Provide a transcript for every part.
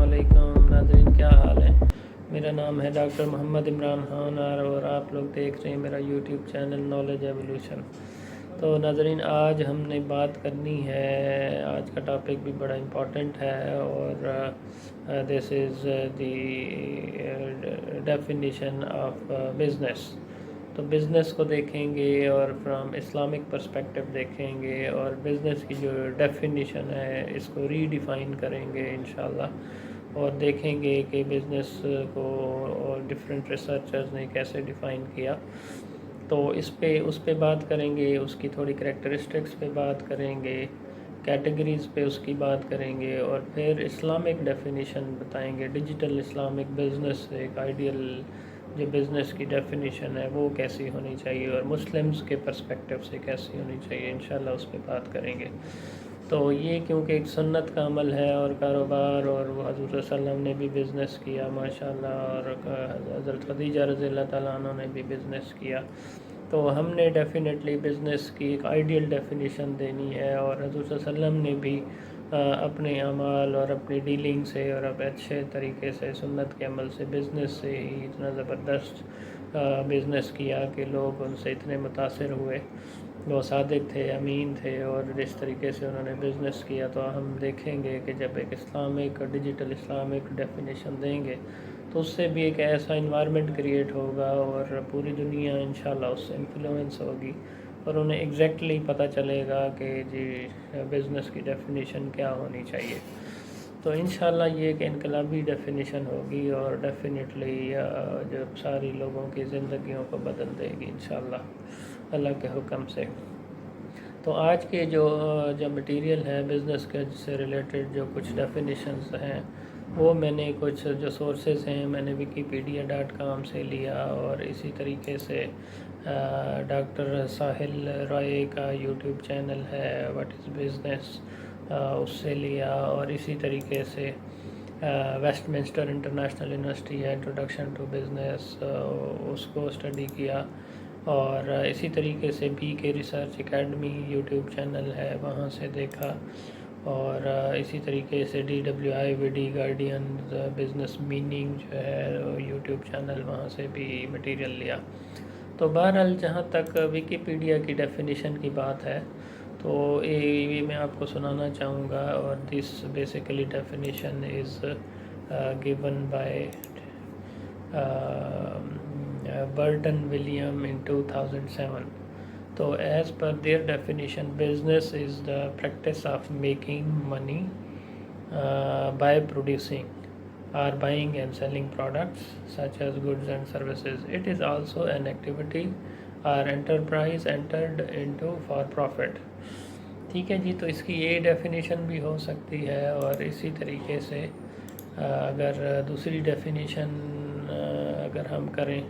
السلام علیکم ناظرین، کیا حال ہے؟ میرا نام ہے ڈاکٹر محمد عمران خان اور آپ لوگ دیکھ رہے ہیں میرا یوٹیوب چینل نالج ایولیوشن۔ تو ناظرین، آج ہم نے بات کرنی ہے، آج کا ٹاپک بھی بڑا امپورٹنٹ ہے اور دس از دی ڈیفینیشن آف بزنس۔ تو بزنس کو دیکھیں گے اور فرام اسلامک پرسپیکٹو دیکھیں گے اور بزنس کی جو ڈیفینیشن ہے اس کو ری ڈیفائن کریں گے انشاءاللہ، اور دیکھیں گے کہ بزنس کو ڈفرینٹ ریسرچرز نے کیسے ڈیفائن کیا۔ تو اس پہ بات کریں گے، اس کی تھوڑی کریکٹرسٹکس پہ بات کریں گے، کیٹیگریز پہ اس کی بات کریں گے، اور پھر اسلامک ڈیفینیشن بتائیں گے۔ ڈیجیٹل اسلامک بزنس ایک آئیڈیل جو بزنس کی ڈیفینیشن ہے وہ کیسی ہونی چاہیے اور مسلمز کے پرسپیکٹیو سے کیسی ہونی چاہیے، انشاءاللہ اس پہ بات کریں گے۔ تو یہ کیونکہ ایک سنت کا عمل ہے اور کاروبار، اور وہ حضور صلی اللہ علیہ وسلم نے بھی بزنس کیا ماشاءاللہ، اور حضرت خدیجہ رضی اللہ تعالیٰ عنہ نے بھی بزنس کیا، تو ہم نے ڈیفینیٹلی بزنس کی ایک آئیڈیل ڈیفینیشن دینی ہے، اور حضور صلی اللہ علیہ وسلم نے بھی اپنے اعمال اور اپنی ڈیلنگ سے اور اب اچھے طریقے سے سنت کے عمل سے بزنس سے ہی اتنا زبردست بزنس کیا کہ لوگ ان سے اتنے متاثر ہوئے۔ وہ صادق تھے، امین تھے، اور جس طریقے سے انہوں نے بزنس کیا، تو ہم دیکھیں گے کہ جب ایک اسلامک ڈیجیٹل اسلامک ڈیفینیشن دیں گے تو اس سے بھی ایک ایسا انوائرمنٹ کریٹ ہوگا اور پوری دنیا انشاءاللہ اس سے انفلوئنس ہوگی، اور انہیں ایگزیکٹلی پتہ چلے گا کہ جی بزنس کی ڈیفینیشن کیا ہونی چاہیے۔ تو انشاءاللہ یہ ایک انقلابی ڈیفینیشن ہوگی اور ڈیفینیٹلی جو ساری لوگوں کی زندگیوں کو بدل دے گی انشاءاللہ اللہ کے حکم سے۔ تو آج کے جو مٹیریل ہے بزنس کے سے ریلیٹڈ، جو کچھ ڈیفینیشنز ہیں وہ میں نے کچھ جو سورسز ہیں میں نے wikipedia.com سے لیا، اور اسی طریقے سے ڈاکٹر ساحل رائے کا یوٹیوب چینل ہے واٹ از بزنس، اس سے لیا، اور اسی طریقے سے ویسٹ منسٹر انٹرنیشنل یونیورسٹی ہے انٹروڈکشن ٹو بزنس، اس کو اسٹڈی کیا، اور اسی طریقے سے بی کے ریسرچ اکیڈمی یوٹیوب چینل ہے وہاں سے دیکھا، اور اسی طریقے سے DWI گارڈین بزنس میننگ جو ہے یوٹیوب چینل، وہاں سے بھی مٹیریل لیا۔ تو بہرحال جہاں تک ویکیپیڈیا کی ڈیفینیشن کی بات ہے تو یہ میں آپ کو سنانا چاہوں گا، اور this basically definition is given by Burton William in 2007۔ تو as per their definition, business is the practice of making money by producing or buying and selling products such as goods and services. It is also an activity or enterprise entered into for profit۔ ٹھیک ہے جی، تو اس کی یہ definition بھی ہو سکتی ہے، اور اسی طریقے سے اگر دوسری ڈیفینیشن اگر ہم کریں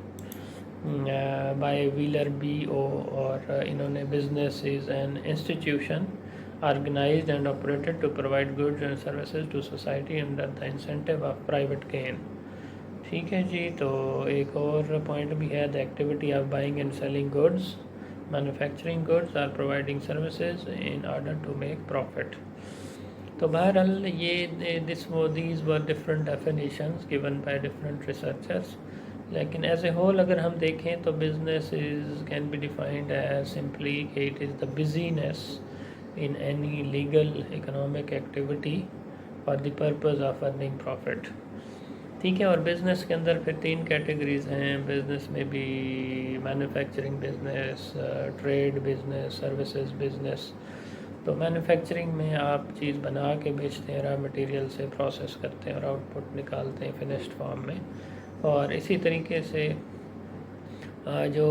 بائی ویلر BO، اور انہوں نے business is an institution organised and operated to provide goods and services to society under the incentive of private gain. ٹھیک ہے جی، تو ایک اور پوائنٹ بھی ہے، the activity of buying and selling goods, manufacturing goods اور providing services in order to make profit. تو بہرحال یہ these were different definitions given by different researchers, لیکن ایز اے ہول اگر ہم دیکھیں تو business can be defined as simply کہ it is the business in any legal economic activity for the purpose of earning profit. ٹھیک ہے، اور business کے اندر پھر 3 کیٹیگریز ہیں بزنس میں بھی، manufacturing business, trade business, services business. تو مینوفیکچرنگ میں آپ چیز بنا کے بیچتے ہیں، را مٹیریل سے پروسیس کرتے ہیں اور آؤٹ پٹ نکالتے ہیں فنشڈ فارم میں، اور اسی طریقے سے جو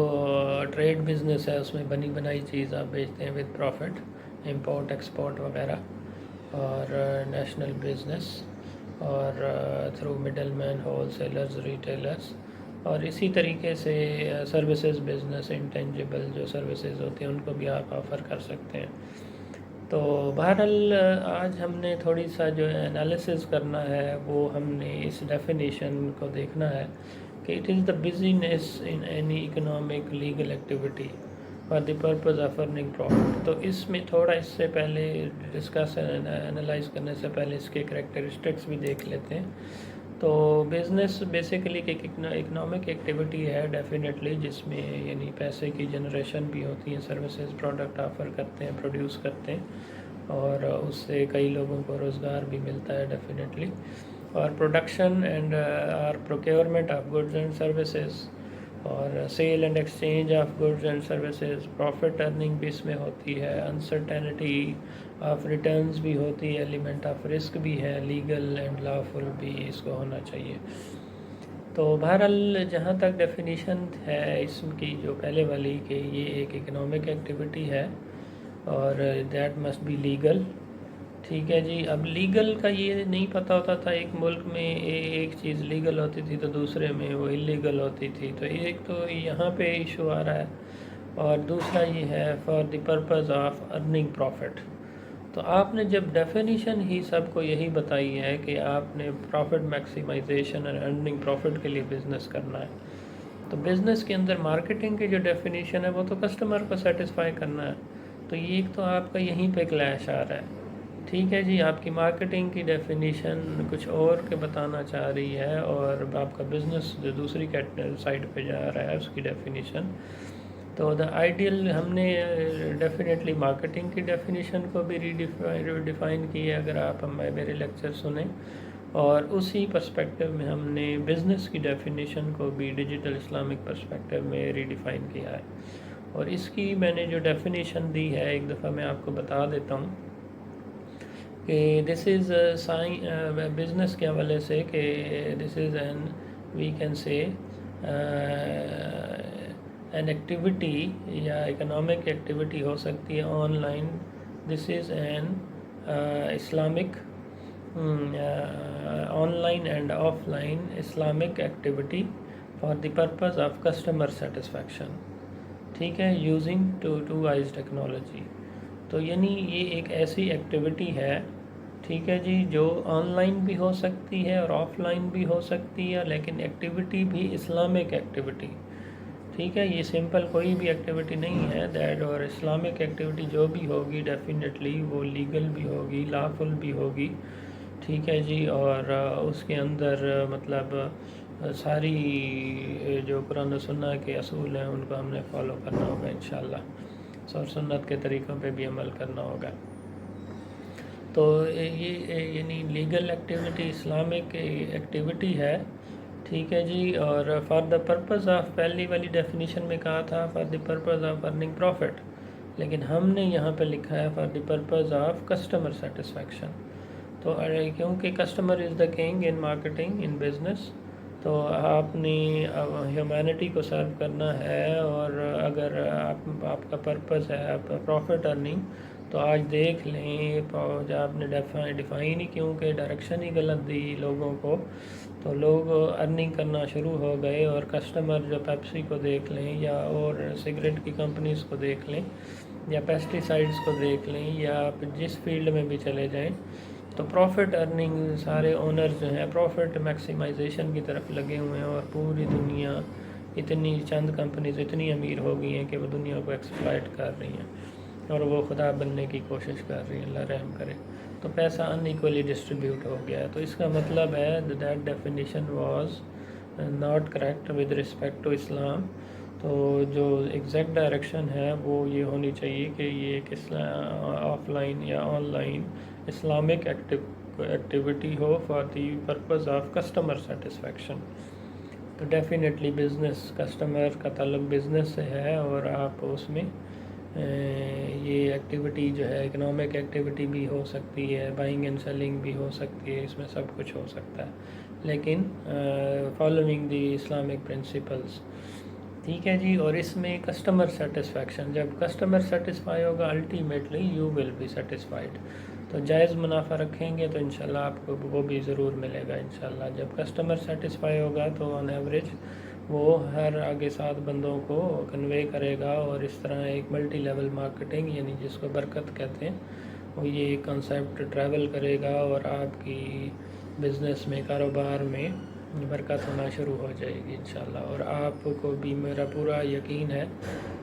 ٹریڈ بزنس ہے اس میں بنی بنائی چیز آپ بیچتے ہیں ود پروفٹ، امپورٹ ایکسپورٹ وغیرہ، اور نیشنل بزنس، اور through middle man, whole sellers, retailers, اور اسی طریقے سے سروسز بزنس، انٹینجیبل جو سروسز ہوتی ہیں ان کو بھی آپ آفر کر سکتے ہیں۔ تو بہرحال آج ہم نے تھوڑی سا جو انالیسز کرنا ہے وہ ہم نے اس ڈیفینیشن کو دیکھنا ہے کہ it is the business in any economic legal activity for the purpose of earning profit. تو اس میں تھوڑا اس سے پہلے ڈسکس انالائز کرنے سے پہلے اس کے کریکٹرسٹکس بھی دیکھ لیتے ہیں. تو بزنس بیسیکلی ایک اکنامک ایکٹیویٹی ہے ڈیفینیٹلی، جس میں یعنی پیسے کی جنریشن بھی ہوتی ہے، سروسز پروڈکٹ آفر کرتے ہیں، پروڈیوس کرتے ہیں، اور اس سے کئی لوگوں کو روزگار بھی ملتا ہے ڈیفینیٹلی. اور پروڈکشن اینڈ اور procurement of goods and services اور sale and exchange of goods and services, profit earning بھی اس میں ہوتی ہے، انسرٹینٹی آف ریٹرنز بھی ہوتی ہے، ایلیمنٹ آف رسک بھی ہے، لیگل اینڈ لافل بھی اس کو ہونا چاہیے. تو بہرحال جہاں تک ڈیفینیشن ہے اس کی جو پہلے والی کہ یہ ایک اکنامک ایکٹیویٹی ہے اور دیٹ مسٹ بی لیگل. ٹھیک ہے جی. اب لیگل کا یہ نہیں پتہ ہوتا تھا، ایک ملک میں ایک چیز لیگل ہوتی تھی تو دوسرے میں وہ انلیگل ہوتی تھی. تو ایک تو یہاں پہ ایشو آ رہا ہے، اور دوسرا یہ ہے for the purpose of earning profit. تو آپ نے جب ڈیفینیشن ہی سب کو یہی بتائی ہے کہ آپ نے پروفٹ میکسیمائزیشن اور ارننگ پروفٹ کے لیے بزنس کرنا ہے، تو بزنس کے اندر مارکیٹنگ کی جو ڈیفینیشن ہے وہ تو کسٹمر کو سیٹسفائی کرنا ہے. تو یہ ایک تو آپ کا یہیں پہ کلیش آ رہا ہے. ٹھیک ہے جی. آپ کی مارکیٹنگ کی ڈیفینیشن کچھ اور کے بتانا چاہ رہی ہے، اور آپ کا بزنس جو دوسری سائٹ پہ جا رہا ہے اس کی ڈیفینیشن. تو دا آئیڈیل ہم نے ڈیفینیٹلی مارکیٹنگ کی ڈیفینیشن کو بھی ریڈیفائن کی ہے اگر آپ میرے لیکچر سنیں، اور اسی پرسپیکٹو میں ہم نے بزنس کی ڈیفینیشن کو بھی ڈیجیٹل اسلامک پرسپیکٹو میں ریڈیفائن کیا ہے. اور اس کی میں نے جو ڈیفینیشن دی ہے ایک دفعہ میں آپ کو بتا دیتا ہوں کہ دس از بزنس کے حوالے سے کہ this is an we can say an activity یا اکنامک ایکٹیویٹی ہو سکتی ہے online. This is an Islamic online and offline Islamic activity for the purpose of customer satisfaction. ٹھیک ہے. Using two eyes technology. تو یعنی یہ ایک ایسی ایکٹیویٹی ہے، ٹھیک ہے جی، جو آن لائن بھی ہو سکتی ہے اور آف لائن بھی ہو سکتی ہے، لیکن ایکٹیویٹی بھی اسلامک ایکٹیویٹی. ٹھیک ہے. یہ سمپل کوئی بھی ایکٹیویٹی نہیں ہے دیٹ. اور اسلامک ایکٹیویٹی جو بھی ہوگی ڈیفینیٹلی وہ لیگل بھی ہوگی، لافل بھی ہوگی. ٹھیک ہے جی. اور اس کے اندر مطلب ساری جو قرآن و سنت کے اصول ہیں ان کو ہم نے فالو کرنا ہوگا انشاءاللہ، اور سنت کے طریقوں پہ بھی عمل کرنا ہوگا. تو یہ یعنی لیگل ایکٹیویٹی اسلامک ایکٹیویٹی ہے. ٹھیک ہے جی. اور فار دا پرپز آف پہلی والی ڈیفینیشن میں کہا تھا for the purpose of earning profit, لیکن ہم نے یہاں پہ لکھا ہے for the purpose of customer satisfaction. تو کیونکہ customer is the king in marketing in business, تو آپ نے ہیومینٹی کو سرو کرنا ہے. اور اگر آپ کا پرپز ہے آپ پروفٹ ارننگ، تو آج دیکھ لیں جب آپ نے ڈیفائن ہی کیونکہ ڈائریکشن ہی غلط دی لوگوں کو، تو لوگ ارننگ کرنا شروع ہو گئے. اور کسٹمر جو پیپسی کو دیکھ لیں یا اور سگریٹ کی کمپنیز کو دیکھ لیں یا پیسٹی سائڈز کو دیکھ لیں یا آپ جس فیلڈ میں بھی چلے جائیں، تو پروفٹ ارننگ سارے اونرز جو ہیں پروفٹ میکسیمائزیشن کی طرف لگے ہوئے ہیں. اور پوری دنیا اتنی چند کمپنیز اتنی امیر ہو گئی ہیں کہ وہ دنیا کو ایکسپلائٹ کر رہی ہیں اور وہ خدا بننے کی کوشش کر رہی ہیں. اللہ رحم کرے. تو پیسہ ان ایکولی ڈسٹریبیوٹ ہو گیا ہے. تو اس کا مطلب ہے that definition was not correct with respect to Islam. تو جو ایگزیکٹ ڈائریکشن ہے وہ یہ ہونی چاہیے کہ یہ ایک آف لائن یا on line Islamic activity who for the purpose of customer satisfaction. تو ڈیفینیٹلی بزنس کسٹمر کا تعلق بزنس سے ہے، اور آپ اس میں یہ ایکٹیویٹی جو ہے اکنامک ایکٹیویٹی بھی ہو سکتی ہے، بائنگ اینڈ سیلنگ بھی ہو سکتی ہے، اس میں سب کچھ ہو سکتا ہے، لیکن فالوئنگ دی اسلامک پرنسپلز. ٹھیک ہے جی. اور اس میں کسٹمر سیٹسفیکشن، جب کسٹمر سیٹسفائی ہوگا ultimately you will be satisfied. تو جائز منافع رکھیں گے تو انشاءاللہ آپ کو وہ بھی ضرور ملے گا انشاءاللہ. جب کسٹمر سیٹسفائی ہوگا تو آن ایوریج وہ ہر آگے 7 بندوں کو کنوے کرے گا، اور اس طرح ایک ملٹی لیول مارکیٹنگ یعنی جس کو برکت کہتے ہیں، وہ یہ ایک کنسیپٹ ٹریول کرے گا اور آپ کی بزنس میں کاروبار میں برکت ہونا شروع ہو جائے گی انشاءاللہ. اور آپ کو بھی میرا پورا یقین ہے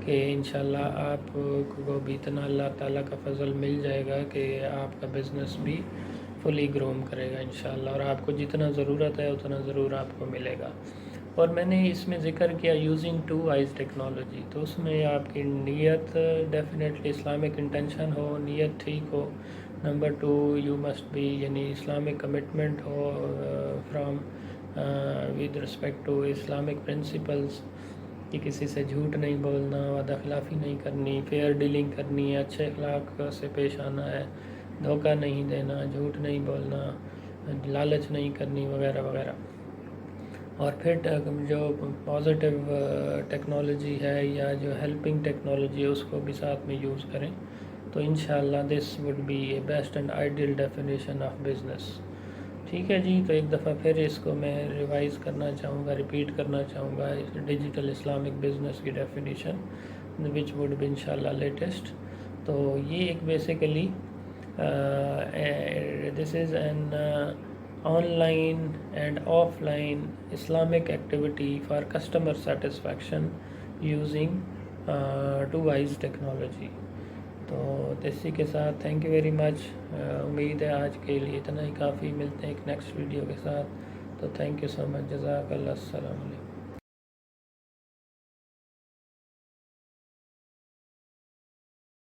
کہ انشاءاللہ آپ کو بھی اتنا اللہ تعالیٰ کا فضل مل جائے گا کہ آپ کا بزنس بھی فلی گروم کرے گا انشاءاللہ. اور آپ کو جتنا ضرورت ہے اتنا ضرور آپ کو ملے گا. اور میں نے اس میں ذکر کیا یوزنگ 2 آئیز ٹیکنالوجی، تو اس میں آپ کی نیت ڈیفینیٹلی اسلامک انٹینشن ہو، نیت ٹھیک ہو. نمبر 2 یو مسٹ بی یعنی اسلامک کمٹمنٹ ہو from with respect to Islamic principles, کہ کسی سے جھوٹ نہیں بولنا، وعدہ خلافی نہیں کرنی، فیئر ڈیلنگ کرنی ہے، اچھے اخلاق سے پیش آنا ہے، دھوکہ نہیں دینا، جھوٹ نہیں بولنا، لالچ نہیں کرنی وغیرہ وغیرہ. اور پھر جو پازیٹیو ٹیکنالوجی ہے یا جو ہیلپنگ ٹیکنالوجی ہے اس کو بھی ساتھ میں یوز کریں تو انشاءاللہ this would be a best and ideal definition of business. ٹھیک ہے جی. تو ایک دفعہ پھر اس کو میں ریوائز کرنا چاہوں گا، ریپیٹ کرنا چاہوں گا، ڈیجیٹل اسلامک بزنس کی ڈیفینیشن وچ وڈ بی انشاءاللہ لیٹسٹ. تو یہ ایک basically this is N on line and of line Islamic activity for customer satisfaction using 2 Eyes technology. تو اسی کے ساتھ تھینک یو ویری مچ. امید ہے آج کے لیے اتنا ہی کافی. ملتے ہیں ایک نیکسٹ ویڈیو کے ساتھ. تو تھینک یو سو مچ. جزاک اللہ. السلام علیکم.